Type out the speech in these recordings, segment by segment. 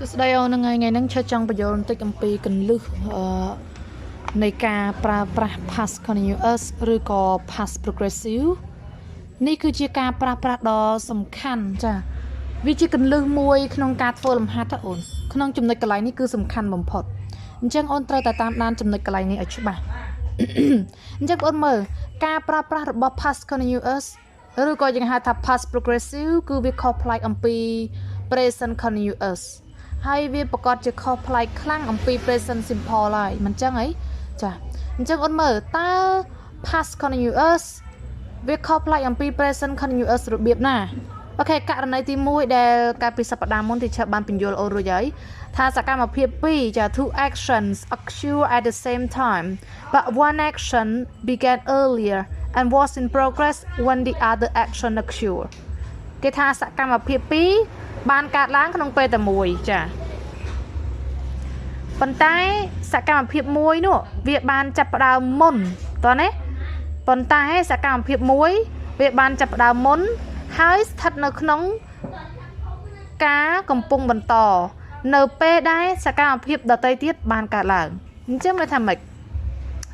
ស្ដីអូនថ្ងៃហ្នឹងឈើចង់បញ្យល់បន្តិចអំពីកន្លឹះនៃការប្រើប្រាស់ past continuous ឬក៏ past progressive នេះគឺជាការប្រើប្រាស់ដ៏សំខាន់ចាវាជាកន្លឹះមួយក្នុងការធ្វើលំហាត់អូនក្នុងចំណុចកន្លែងនេះគឺសំខាន់បំផុតអញ្ចឹងអូនត្រូវតែតាមដានចំណុចកន្លែងនេះឲ្យច្បាស់អញ្ចឹងអូនមើលការប្រើប្រាស់របស់ past continuous ឬក៏យើងហៅថា past progressive គឺវាខុសប្លែកអំពី present continuous ហើយវាប្រកាសជាខុសប្លែកខ្លាំងអំពី present simple ហើយមិនចឹងអីចាអញ្ចឹងអូនមើលតើ past continuous វាខុសប្លែកអំពី present continuous របៀបណាអូខេករណីទី1ដែលកាលពីសប្តាហ៍មុនទីឆាប់បានបញ្យល់អូនរួចហើយថាសកម្មភាព2ចា two actions occur at the same time but one action began earlier and was in progress when the other action occurred គេថាសកម្មភាព2បានកើតឡើងក្នុងពេលតែមួយចាប៉ុន្តែសកម្មភាព1នោះវាបានចាប់ផ្ដើមមុនតើណាប៉ុន្តែសកម្មភាព1វាបានចាប់ផ្ដើមមុនហើយស្ថិតនៅក្នុងការកំពុងបន្តនៅពេលដែលសកម្មភាពដទៃទៀតបានកើតឡើងអញ្ចឹងមានថាម៉េច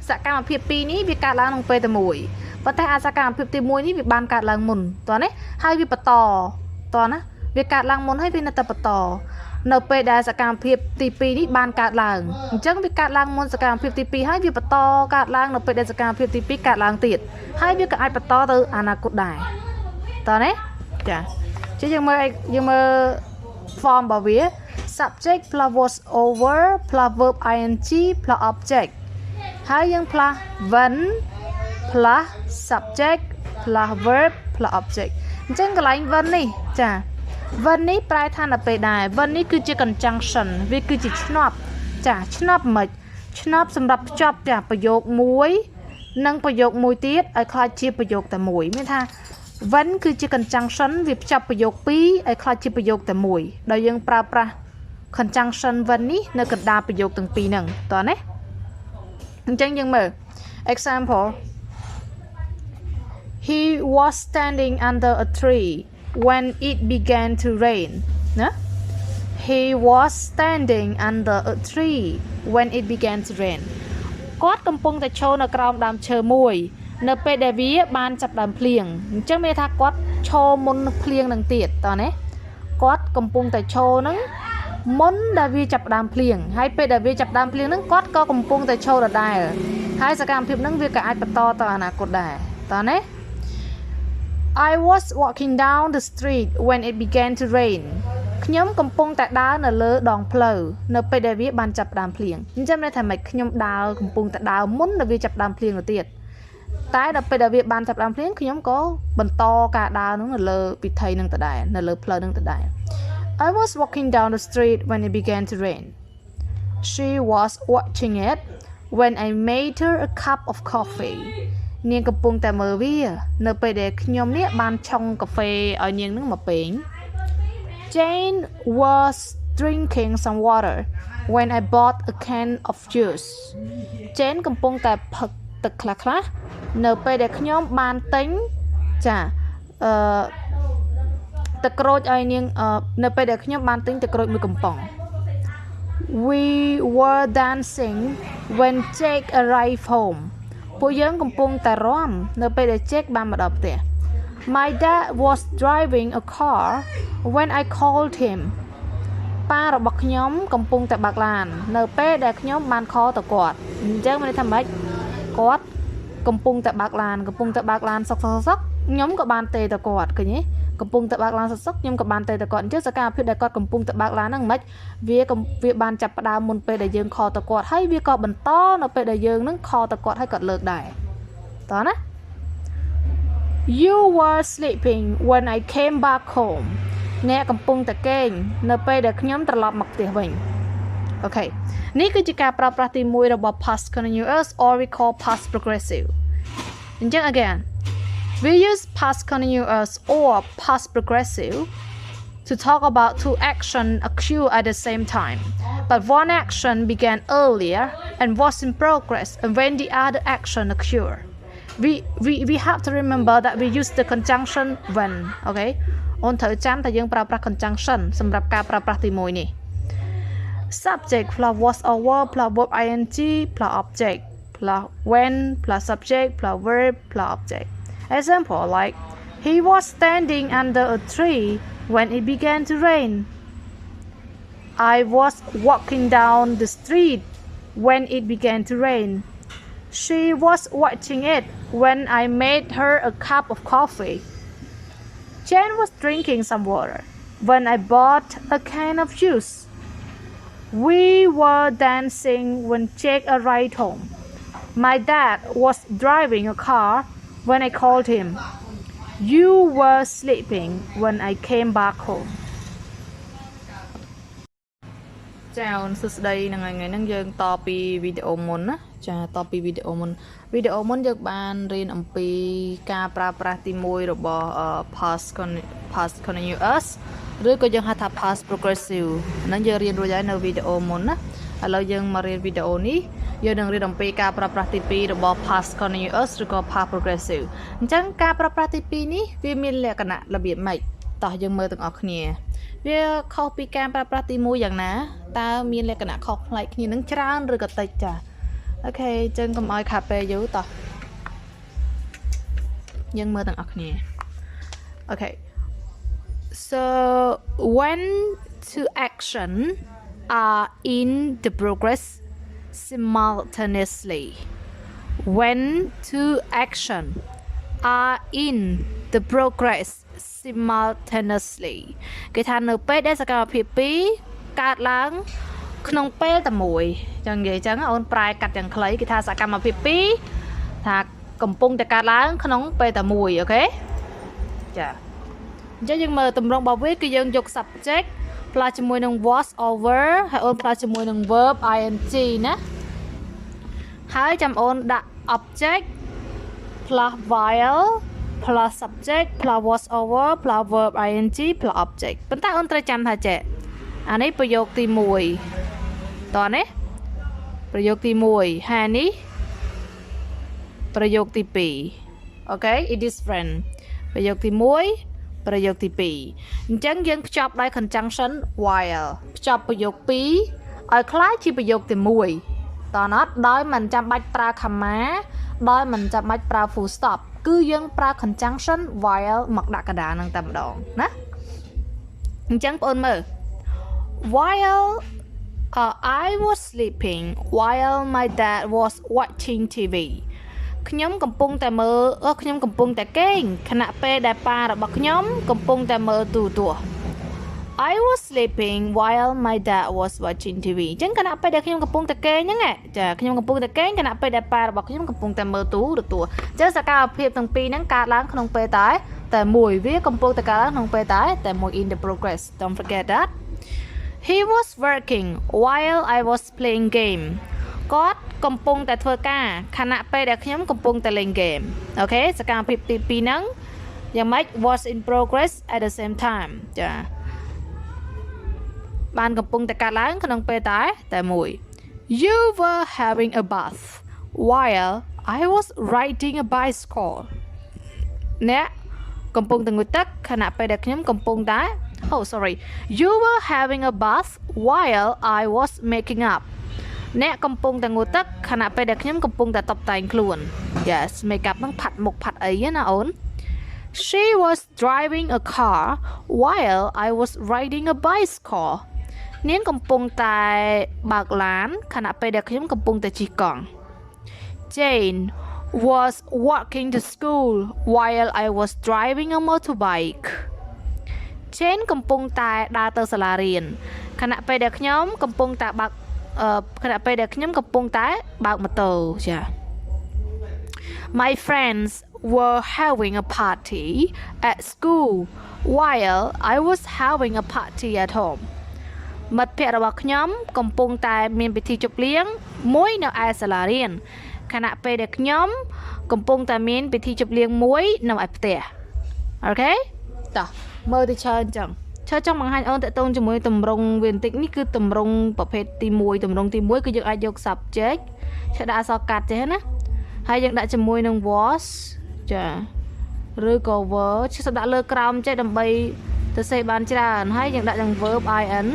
សកម្មភាព2នេះវាកើតឡើងក្នុងពេលតែមួយប៉ុន្តែអាសកម្មភាពទី1នេះវាបានកើតឡើងមុនតើណាហើយវាបន្តតើណាវាកើតឡើងមុនហើយវានៅតែបន្តនៅពេលដែលសកម្មភាពទី2នេះបានកើតឡើងអញ្ចឹងវាកើតឡើងមុនសកម្មភាពទី2ហើយវាបន្តកើតឡើងនៅពេលដែលសកម្មភាពទី2កើតឡើងទៀតហើយវាក៏អាចបន្តទៅអនាគតដែរតើណាចាជាយើងមើល form របស់វា subject plus was over plus verb ing plus object ហើយយើង plus when plus subject plus verb plus object អញ្ចឹងកន្លែង when នេះចា when នេះប្រែថានៅពេលដែរ when នេះគឺជា conjunction វាគឺជាឆ្នប់ចាឆ្នប់មិនឆ្នប់សម្រាប់ភ្ជាប់ចាប្រយោគមួយនិងប្រយោគមួយទៀតឲ្យក្លាយជាប្រយោគតែមួយមានថា when គឺជា conjunction វាភ្ជាប់ប្រយោគ2ឲ្យក្លាយជាប្រយោគតែមួយដោយយើងប្រើប្រាស់ conjunction when នេះនៅកណ្ដាលប្រយោគទាំងពីរហ្នឹងតើណាអញ្ចឹងយើងមើល example He was standing under a tree when it began to rain ណា He was standing under a tree when it began to rain គាត់កំពុងតែឈរនៅក្រោមដើមឈើមួយនៅពេលដែលវាបានចាប់ដើមភ្លៀងអញ្ចឹងមានថាគាត់ឈរមុនភ្លៀងនឹងទៀតតើណាគាត់កំពុងតែឈរនឹងមុនដែលវាចាប់ដើមភ្លៀងហើយពេលដែលវាចាប់ដើមភ្លៀងហ្នឹងគាត់ក៏កំពុងតែឈរដដែលហើយសកម្មភាពហ្នឹងវាក៏អាចបន្តទៅអនាគតដែរតើណា I was walking down the street when it began to rain ខ្ញុំកំពុងតែដើរនៅលើដងផ្លូវនៅពេលដែលវាបានចាប់ដើមភ្លៀងអញ្ចឹងន័យថាម៉េចខ្ញុំដើរកំពុងតែដើរមុនដែលវាចាប់ដើមភ្លៀងទៅទៀតតែដល់ពេលដែលវាបានចាប់ដើមភ្លៀងខ្ញុំក៏បន្តការដើរនោះនៅលើពិធីនឹងដដែលនៅលើផ្លូវនឹងដដែល I was walking down the street when it began to rain. She was watching it when I made her a cup of coffee. នាងកំពុងតែមើលវានៅពេលដែលខ្ញុំនេះបានឆុងកាហ្វេឲ្យនាងនឹងមកពេង Jane was drinking some water when I bought a can of juice. Jane កំពុងតែផឹកទឹកខ្លះៗនៅពេលដែលខ្ញុំបានទិញចាទឹកក្រូចឲ្យនាងនៅពេលដែលខ្ញុំបានទិញទឹកក្រូចមួយកំប៉ុង We were dancing when Jake arrived home ពួកយើងកំពុងតែរាំនៅពេលដែល Jake បានមកដល់ផ្ទះ My dad was driving a car when I called him ប៉ារបស់ខ្ញុំកំពុងតែបើកឡាននៅពេលដែលខ្ញុំបានខលទៅគាត់អញ្ចឹងមានន័យថាម៉េចគាត់កំពុងតែបើកឡានសុកខ្ញុំក៏បានទេទៅគាត់ឃើញទេកំពុងតែបើកឡានសុកខ្ញុំក៏បានទេទៅគាត់អញ្ចឹងសកម្មភាពដែលគាត់កំពុងតែបើកឡានហ្នឹងមិនវាបានចាប់ផ្ដើមមុនពេលដែលយើងខលទៅគាត់ហើយវាក៏បន្តនៅពេលដែលយើងនឹងខលទៅគាត់ហើយគាត់លើកដែរតោះណា You were sleeping when I came back home អ្នកកំពុងតែគេងនៅពេលដែលខ្ញុំត្រឡប់មកផ្ទះវិញអូខេនេះគឺជាការប្រើប្រាស់ទី1របស់ past continuous or we call past progressive អញ្ចឹង again we use past continuous or past progressive to talk about two actions occur at the same time but one action began earlier and was in progress and when the other action occurred we have to remember that we use the conjunction when okay អូនត្រូវចាំតែយើងប្រើប្រាស់ conjunction សម្រាប់ការប្រើប្រាស់ទី1នេះ subject plus was over plus verb ing plus object plus when plus subject plus verb plus object. Example like he was standing under a tree when it began to rain. I was walking down the street when it began to rain. She was watching it when I made her a cup of coffee. Jane was drinking some water when I bought a can of juice. We were dancing when Jake arrived home. My dad was driving a car when I called him. You were sleeping when I came back home. ចាអូនសួស្តីនឹងថ្ងៃហ្នឹងយើងតពីវីដេអូមុនណាចាតពីវីដេអូមុនយើងបានរៀនអំពីការប្រើប្រាស់ទី1របស់ past continuous ឬក៏យើងហៅថា past progressive ហ្នឹងយើងរៀនរួចហើយនៅវីដេអូមុនណាឥឡូវយើងមករៀនវីដេអូនេះយើងនឹងរៀនអំពីការប្រើប្រាស់ទី2របស់ past continuous ឬក៏ past progressive អញ្ចឹងការប្រើប្រាស់ទី2នេះវាមានលក្ខណៈរបៀបម៉េចតោះយើងមើលទាំងអស់គ្នាវាខុសពីការប្រើប្រាស់ទី1យ៉ាងណាតើមានលក្ខណៈខុសប្លែកគ្នានឹងច្រើនឬក៏តិចចាអូខេអញ្ចឹងកុំឲ្យខាតពេលយូរតោះយើងមើលទាំងអស់គ្នាអូខេ so when two action are in the progress simultaneously when two action are in the progress simultaneously គេថានៅពេលដែលសកម្មភាព2កើតឡើងក្នុងពេលតែមួយចឹងនិយាយចឹងអូនប្រែកាត់យ៉ាងខ្លីគេថាសកម្មភាព2ថាកំពុងតែកើតឡើងក្នុងពេលតែមួយអូខេចាអញ្ចឹងយើងមើលទម្រង់របស់វាគឺយើងយក subject ផ្លាស់ជាមួយនឹង was over ហើយអូនផ្លាស់ជាមួយនឹង verb ing ណាហើយចាំអូនដាក់ object plus while plus subject plus was over plus verb ing plus object ប៉ុន្តែអូនត្រូវចាំថាចេះអានេះប្រយោគទី1តោះណាប្រយោគទី1ហើយនេះប្រយោគទី2អូខេ it is friend ប្រយោគទី1ប្រយោគទី2អញ្ចឹងយើងភ្ជាប់ដោយ conjunction while ភ្ជាប់ប្រយោគ2ឲ្យคล้ายជាប្រយោគទី1តោះណាដោយមិនចាំបាច់ប្រើ comma ដោយមិនចាំបាច់ប្រើ full stop គឺយើងប្រើ conjunction while មកដាក់កណ្ដាលហ្នឹងតែម្ដងណាអញ្ចឹងបងប្អូនមើល while I was sleeping while my dad was watching TV ខ្ញុំកំពុងតែមើលខ្ញុំកំពុងតែគេងខណៈពេលដែលប៉ារបស់ខ្ញុំកំពុងតែមើលទូរទស្សន៍ I was sleeping while my dad was watching TV អញ្ចឹងខណៈពេលដែលខ្ញុំកំពុងតែគេងហ្នឹងចាខ្ញុំកំពុងតែគេងខណៈពេលដែលប៉ារបស់ខ្ញុំកំពុងតែមើលទូរទស្សន៍អញ្ចឹងសកម្មភាពទាំងពីរហ្នឹងកើតឡើងក្នុងពេលតែមួយវាកំពុងតែកើតឡើងក្នុងពេលតែមួយ in the progress don't forget that he was working while I was playing game គាត់កំពុងតែធ្វើការខណៈពេលដែលខ្ញុំកំពុងតែលេងហ្គេមអូខេសកម្មភាពទី2ហ្នឹងយ៉ាងម៉េច was in progress at the same time ចាបានកំពុងតែកើតឡើងក្នុងពេលតែមួយ you were having a bath while I was riding a bicycle អ្នកកំពុងតែងូតទឹកខណៈពេលដែលខ្ញុំកំពុងតែ oh sorry you were having a bath while I was making up អ្នកកំពុងតែងូតទឹកខណៈពេលដែលខ្ញុំកំពុងតែតុបតែងខ្លួន yes make up ហ្នឹងផាត់មុខផាត់អីណាអូន she was driving a car while I was riding a bicycle នាងកំពុងតែបើកឡានខណៈពេលដែលខ្ញុំកំពុងតែជិះកង់ Jane was walking to school while I was driving a motorbike Jane កំពុងតែដើរទៅសាលារៀនខណៈពេលដែលខ្ញុំកំពុងតែបើកខណៈពេលដែលខ្ញុំកំពុងតែបើកម៉ូតូចា My friends were having a party at school while I was having a party at home មិត្តភ័ក្តិរបស់ខ្ញុំកំពុងតែមានពិធីជប់លៀងមួយនៅឯសាលារៀនខណៈពេលដែលខ្ញុំកំពុងតែមានពិធីជប់លៀងមួយនៅឯផ្ទះអូខេតោះមើលទៅច្រើនអញ្ចឹងចង់បង្ហាញអូនតើតូនជាមួយតម្រងវាបន្តិចនេះគឺតម្រងប្រភេទទី1តម្រងទី1គឺយើងអាចយក subject ឆដាក់អក្សរកាត់ចេះណាហើយយើងដាក់ជាមួយនឹង was ចាឬក៏ verb ដាក់លើក្រោមចេះដើម្បីទៅសេបានច្រើនហើយយើងដាក់ទាំង verb in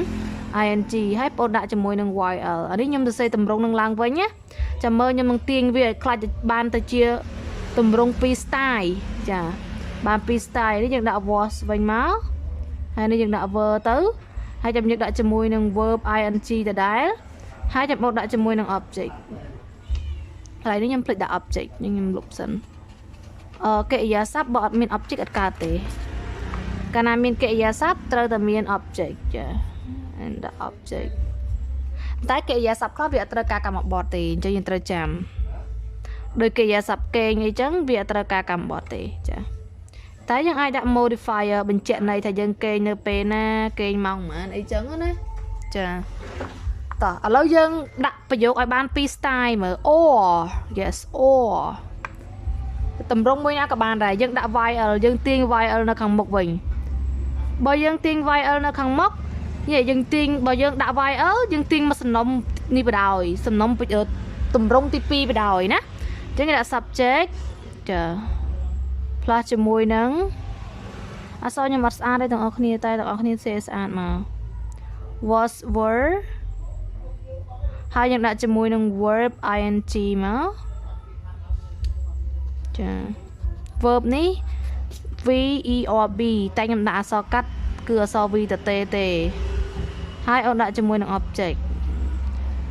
ing ហើយបងដាក់ជាមួយនឹង YL អានេះខ្ញុំទៅសេតម្រងនឹងឡើងវិញណាចាំមើលខ្ញុំនឹងទាញវាឲ្យខ្លាចបានទៅជាតម្រង2 style ចាបាន2 style នេះយើងដាក់ was វិញមកហើយនេះយើងដាក់ verb ទៅហើយចាំយើងដាក់ជាមួយនឹង verb ing ដដែលហើយចាំមកដាក់ជាមួយនឹង object ហើយនេះខ្ញុំភ្លេចដាក់ object ខ្ញុំលុបសិនកិរិយាសព្ទបើអត់មាន object អត់កើតទេកាលណាមានកិរិយាសព្ទត្រូវតែមាន object ចា and the object តែកិរិយាសព្ទខ្លះវាអត់ត្រូវការកម្មបទទេអញ្ចឹងយើងត្រូវចាំដោយកិរិយាសព្ទកេងអីចឹងវាអត់ត្រូវការកម្មបទទេចាតែយើងអាចដាក់ modifier បញ្ជាក់ន័យថាយើងកេងនៅពេលណាកេងម៉ោងប៉ុន្មានអីចឹងណាចាតោះឥឡូវយើងដាក់ប្រយោគឲ្យបាន2 style មើល or yes or តម្រងមួយណាក៏បានដែរយើងដាក់ YL យើងទាញ YL នៅខាងមុខវិញបើយើងទាញ YL នៅខាងមុខយើងទាញបើយើងដាក់ YL យើងទាញមកសំណុំនេះបដ ாய் សំណុំតម្រងទី2បដ ாய் ណាអញ្ចឹងគេដាក់ subject ចា plus ជាមួយនឹងអក្សរខ្ញុំអត់ស្អាតទេទាំងអស់គ្នាតែទាំងអស់គ្នាសេស្អាតមក was were ហើយយើងដាក់ជាមួយនឹង verb ing មកចា verb នេះ v e or b តែខ្ញុំដាក់អក្សរកាត់គឺអក្សរ v តទេហើយអូនដាក់ជាមួយនឹង object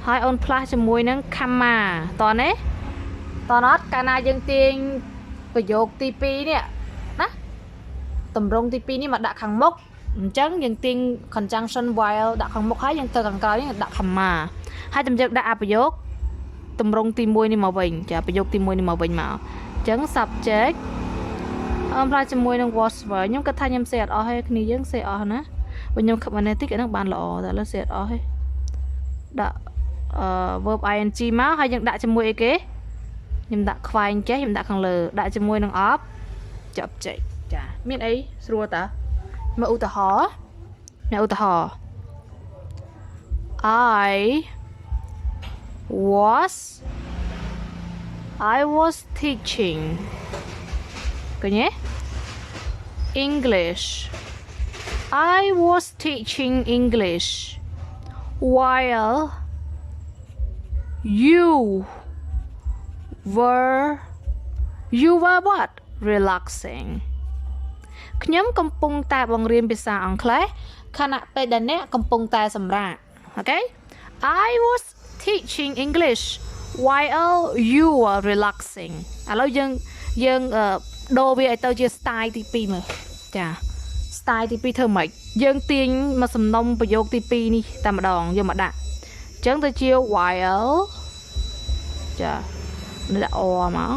ហើយអូន plus ជាមួយនឹង comma តោះណាតោះអត់កាលណាយើងទាញប្រយោគទី2នេះណាតម្រងទី2នេះមកដាក់ខាងមុខអញ្ចឹងយើងទាញ conjunction while ដាក់ខាងមុខហើយយើងទៅខាងក្រោយនេះដាក់ comma ហើយចាំយើងដាក់អាប្រយោគតម្រងទី1នេះមកវិញចាប្រយោគទី1នេះមកវិញមកអញ្ចឹង subject ផ្លាស់ជាមួយនឹង was were ខ្ញុំគិតថាខ្ញុំសេអត់អស់ទេគ្នាយើងសេអស់ណាបើខ្ញុំខឹបមកនេះតិចអាហ្នឹងបានល្អតែឥឡូវសេអត់អស់ទេដាក់verb ing មកហើយយើងដាក់ជាមួយអីគេខ្ញុំដាក់ខ្វែងចេះខ្ញុំដាក់ខាងលើដាក់ជាមួយនឹង object ចាមានអីស្រួលតើមើលឧទាហរណ៍ឧទាហរណ៍ I was teaching ឃើញទេ English I was teaching English while you were what relaxing ខ្ញុំកំពុងតែបង្រៀនភាសាអង់គ្លេសខណៈពេលដែលអ្នកកំពុងតែសម្រាកអូខេ I was teaching English while you were relaxing ឥឡូវយើងដូរវាឲ្យទៅជា style ទី2មើលចា style ទី2ធ្វើម៉េចយើងទាញមកសំណុំប្រយោគទី2នេះតែម្ដងយកមកដាក់អញ្ចឹងទៅជា while ចាដាក់ or មក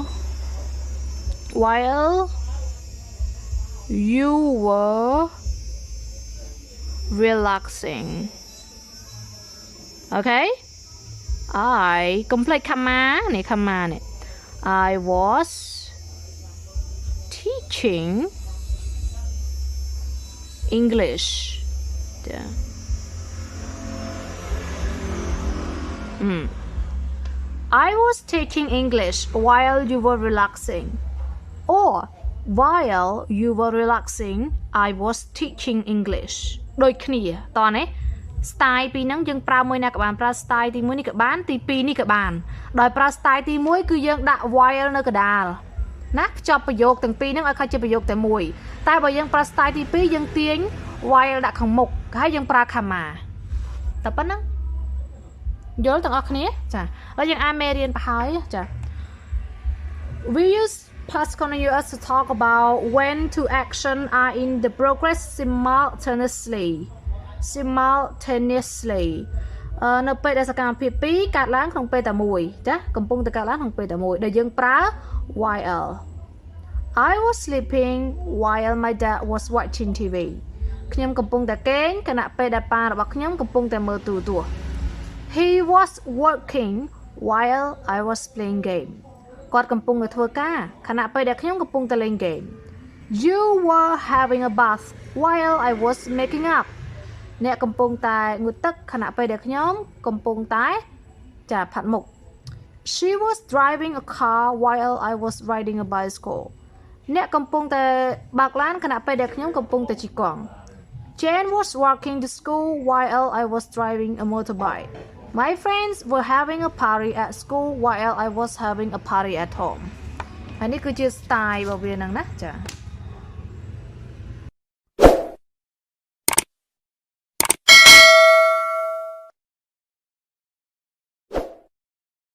while you were relaxing okay I complete comma នេះ comma នេះ I was teaching English yeah. I was teaching English while you were relaxing or while you were relaxing I was teaching English ដូចគ្នាតោះណា style ពីរហ្នឹងយើងប្រើមួយណាក៏បានប្រើ style ទី1នេះក៏បានទី2នេះក៏បានដោយប្រើ style ទី1គឺយើងដាក់ while នៅកណ្ដាលណាភ្ជាប់ប្រយោគទាំងពីរហ្នឹងឲ្យខិតជាប្រយោគតែមួយតែបើយើងប្រើ style ទី2យើងទាញ while ដាក់ខាងមុខហើយយើងប្រើ comma តែប៉ុណ្្នឹងយល់ទាំងអស់គ្នាចាហើយយើងអានមេរៀនប្រហើយចា We use past continuous to talk about when two action are in the progress simultaneously នៅពេលដែលសកម្មភាព2កើតឡើងក្នុងពេលតែមួយចាកំពុងតែកើតឡើងក្នុងពេលតែមួយដែលយើងប្រើ while I was sleeping while my dad was watching TV ខ្ញុំកំពុងតែគេងខណៈពេលដែលប៉ារបស់ខ្ញុំកំពុងតែមើលទូរទស្សន៍ He was working while I was playing game គាត់កំពុងតែធ្វើការខណៈពេលដែលខ្ញុំកំពុងតែលេង game You were having a bath while I was making up អ្នកកំពុងតែងូតទឹកខណៈពេលដែលខ្ញុំកំពុងតែចាផាត់មុខ She was driving a car while I was riding a bicycle អ្នកកំពុងតែបើកឡានខណៈពេលដែលខ្ញុំកំពុងតែជិះកង់ Jane was walking to school while I was driving a motorbike. My friends were having a party at school while I was having a party at home. อันนี้คือชื่อสไตล์บ่เวียนนังนะจ้ะ